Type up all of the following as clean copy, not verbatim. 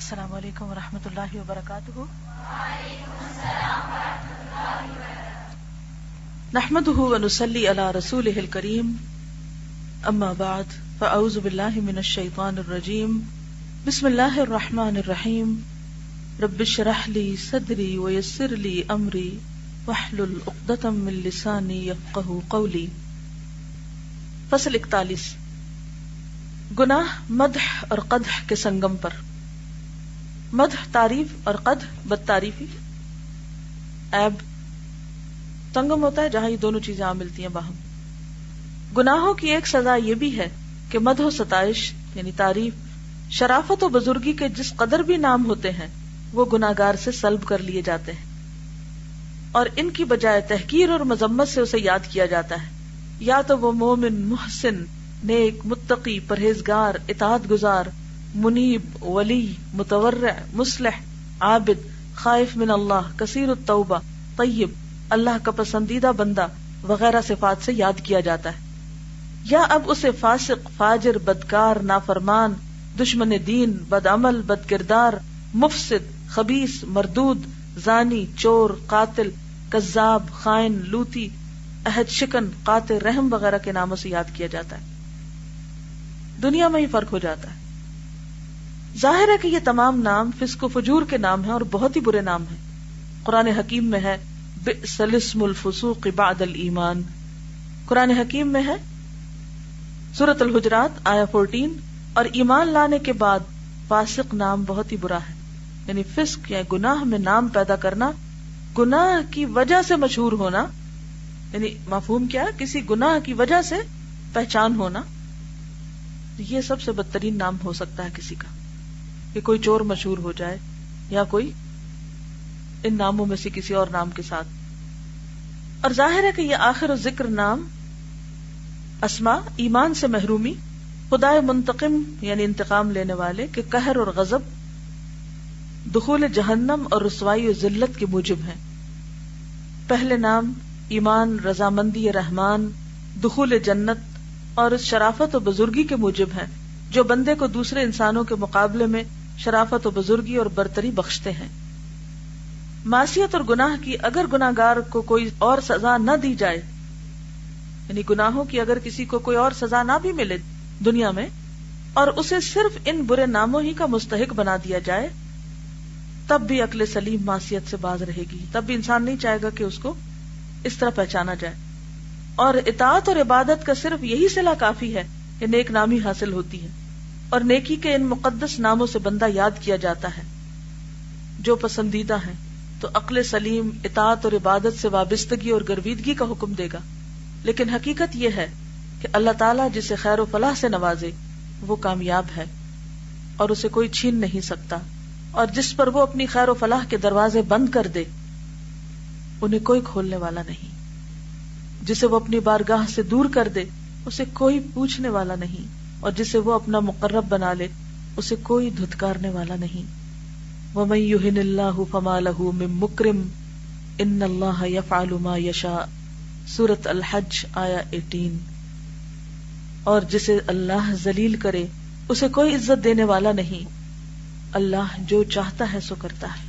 السلام علیکم ورحمۃ اللہ وبرکاتہ. نحمده ونصلي على رسوله الكريم. اما بعد فاعوذ باللہ من الشیطان الرجیم. بسم اللہ الرحمن الرحیم. رب اشرح لي صدری ويسر لي امری واحلل عقدۃ من لسانی یفقهوا قولی. فصل 41. گناہ مدح اور قدح کے سنگم پر. مدح تعریف اور قدح بد تعریفی، عیب سنگم ہوتا ہے جہاں یہ دونوں چیزیں عام ملتی ہیں باہم. گناہوں کی ایک سزا یہ بھی ہے کہ مدح و ستائش یعنی تعریف، شرافت و بزرگی کے جس قدر بھی نام ہوتے ہیں وہ گناہگار سے سلب کر لیے جاتے ہیں، اور ان کی بجائے تحقیر اور مذمت سے اسے یاد کیا جاتا ہے. یا تو وہ مومن، محسن، نیک، متقی، پرہیزگار، اطاعت گزار، منیب، ولی، متورع، مصلح، عابد، خائف من اللہ، کثیر التوبہ، طیب، اللہ کا پسندیدہ بندہ وغیرہ صفات سے یاد کیا جاتا ہے. یا اب اسے فاسق، فاجر، بدکار، نافرمان، دشمن دین، بدعمل، بد کردار، مفسد، خبیث، مردود، زانی، چور، قاتل، کذاب، خائن، لوتی، عہد شکن، قاطع رحم وغیرہ کے ناموں سے یاد کیا جاتا ہے. دنیا میں ہی فرق ہو جاتا ہے. ظاہر ہے کہ یہ تمام نام فسق و فجور کے نام ہیں اور بہت ہی برے نام ہیں. قرآن حکیم میں ہے بئس الاسم الفسوق بعد الایمان. قرآن حکیم میں ہے سورۃ الحجرات آیا 14. اور ایمان لانے کے بعد فاسق نام بہت ہی برا ہے. یعنی فسق یا گناہ میں نام پیدا کرنا، گناہ کی وجہ سے مشہور ہونا، یعنی مفہوم کیا ہے؟ کسی گناہ کی وجہ سے پہچان ہونا. یہ سب سے بدترین نام ہو سکتا ہے کسی کا، کہ کوئی چور مشہور ہو جائے یا کوئی ان ناموں میں سے کسی اور نام کے ساتھ. اور ظاہر ہے کہ یہ آخر ذکر نام اسما ایمان سے محرومی، خدائے منتقم یعنی انتقام لینے والے کے قہر اور غضب، دخول جہنم اور رسوائی و ذلت کے موجب ہیں. پہلے نام ایمان، رضامندی رحمان، دخول جنت اور اس شرافت و بزرگی کے موجب ہیں جو بندے کو دوسرے انسانوں کے مقابلے میں شرافت و بزرگی اور برتری بخشتے ہیں. معصیت اور گناہ کی اگر گناہگار کو کوئی اور سزا نہ دی جائے، یعنی گناہوں کی اگر کسی کو کوئی اور سزا نہ بھی ملے دنیا میں اور اسے صرف ان برے ناموں ہی کا مستحق بنا دیا جائے، تب بھی عقل سلیم معصیت سے باز رہے گی. تب بھی انسان نہیں چاہے گا کہ اس کو اس طرح پہچانا جائے. اور اطاعت اور عبادت کا صرف یہی صلہ کافی ہے کہ نیک نامی حاصل ہوتی ہے، اور نیکی کے ان مقدس ناموں سے بندہ یاد کیا جاتا ہے جو پسندیدہ ہیں. تو عقل سلیم اطاعت اور عبادت سے وابستگی اور گرویدگی کا حکم دے گا. لیکن حقیقت یہ ہے کہ اللہ تعالیٰ جسے خیر و فلاح سے نوازے وہ کامیاب ہے اور اسے کوئی چھین نہیں سکتا، اور جس پر وہ اپنی خیر و فلاح کے دروازے بند کر دے انہیں کوئی کھولنے والا نہیں. جسے وہ اپنی بارگاہ سے دور کر دے اسے کوئی پوچھنے والا نہیں، اور جسے وہ اپنا مقرب بنا لے اسے کوئی دھتکارنے والا نہیں. وَمَن يُهِنِ اللَّهُ فَمَا لَهُ مِن مُكْرِمٍ إِنَّ اللَّهَ يَفْعَلُ مَا يَشَاءُ. سورۃ الحج آیا 18. اور جسے اللہ ذلیل کرے اسے کوئی عزت دینے والا نہیں، اللہ جو چاہتا ہے سو کرتا ہے.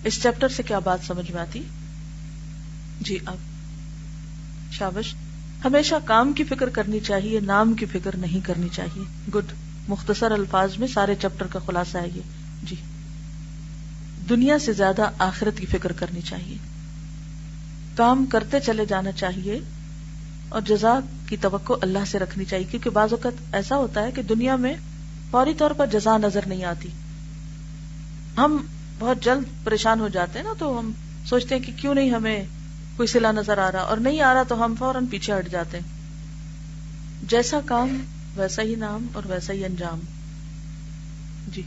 اس چیپٹر سے کیا بات سمجھ میں آتی؟ جی اب شابش. ہمیشہ کام کی فکر کرنی چاہیے، نام کی فکر نہیں کرنی چاہیے. گڈ. مختصر الفاظ میں سارے چیپٹر کا خلاصہ ہے یہ. جی دنیا سے زیادہ آخرت کی فکر کرنی چاہیے، کام کرتے چلے جانا چاہیے، اور جزا کی توقع اللہ سے رکھنی چاہیے. کیونکہ بعض اوقات ایسا ہوتا ہے کہ دنیا میں فوری طور پر جزا نظر نہیں آتی. ہم بہت جلد پریشان ہو جاتے ہیں نا، تو ہم سوچتے ہیں کہ کیوں نہیں ہمیں کوئی صلہ نظر آ رہا، اور نہیں آ رہا تو ہم فوراً پیچھے ہٹ جاتے ہیں. جیسا کام ویسا ہی نام اور ویسا ہی انجام. جی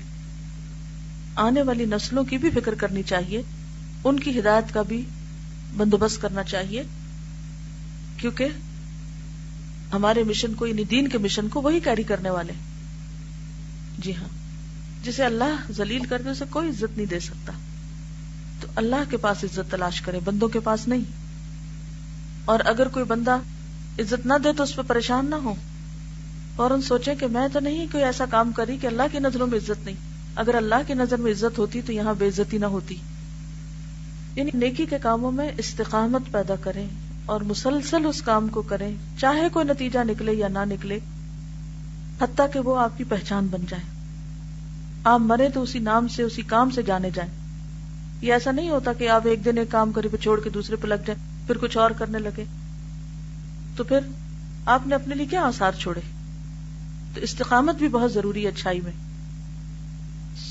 آنے والی نسلوں کی بھی فکر کرنی چاہیے، ان کی ہدایت کا بھی بندوبست کرنا چاہیے، کیونکہ ہمارے مشن کو یعنی دین کے مشن کو وہی کیری کرنے والے. جی ہاں، جسے اللہ ذلیل کر دے اسے کوئی عزت نہیں دے سکتا. تو اللہ کے پاس عزت تلاش کرے، بندوں کے پاس نہیں. اور اگر کوئی بندہ عزت نہ دے تو اس پہ پریشان نہ ہو، فوراً سوچیں کہ میں تو نہیں کوئی ایسا کام کری کہ اللہ کی نظروں میں عزت نہیں. اگر اللہ کی نظر میں عزت ہوتی تو یہاں بے عزتی نہ ہوتی. یعنی نیکی کے کاموں میں استقامت پیدا کریں اور مسلسل اس کام کو کریں، چاہے کوئی نتیجہ نکلے یا نہ نکلے، حتیٰ کہ وہ آپ کی پہچان بن جائے. آپ مرے تو اسی نام سے، اسی کام سے جانے جائیں. یہ ایسا نہیں ہوتا کہ آپ ایک دن ایک کام کرے پہ چھوڑ کے دوسرے پہ لگ جائیں، پھر کچھ اور کرنے لگے، تو پھر آپ نے اپنے لیے کیا آثار چھوڑے. تو استقامت بھی بہت ضروری ہے اچھائی میں.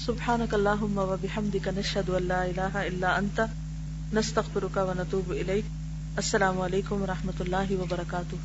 سبحانک اللہم و بحمدک نشہد ان لا الہ الا انت نستغفرک و نتوب الیک. السلام علیکم و رحمۃ اللہ وبرکاتہ.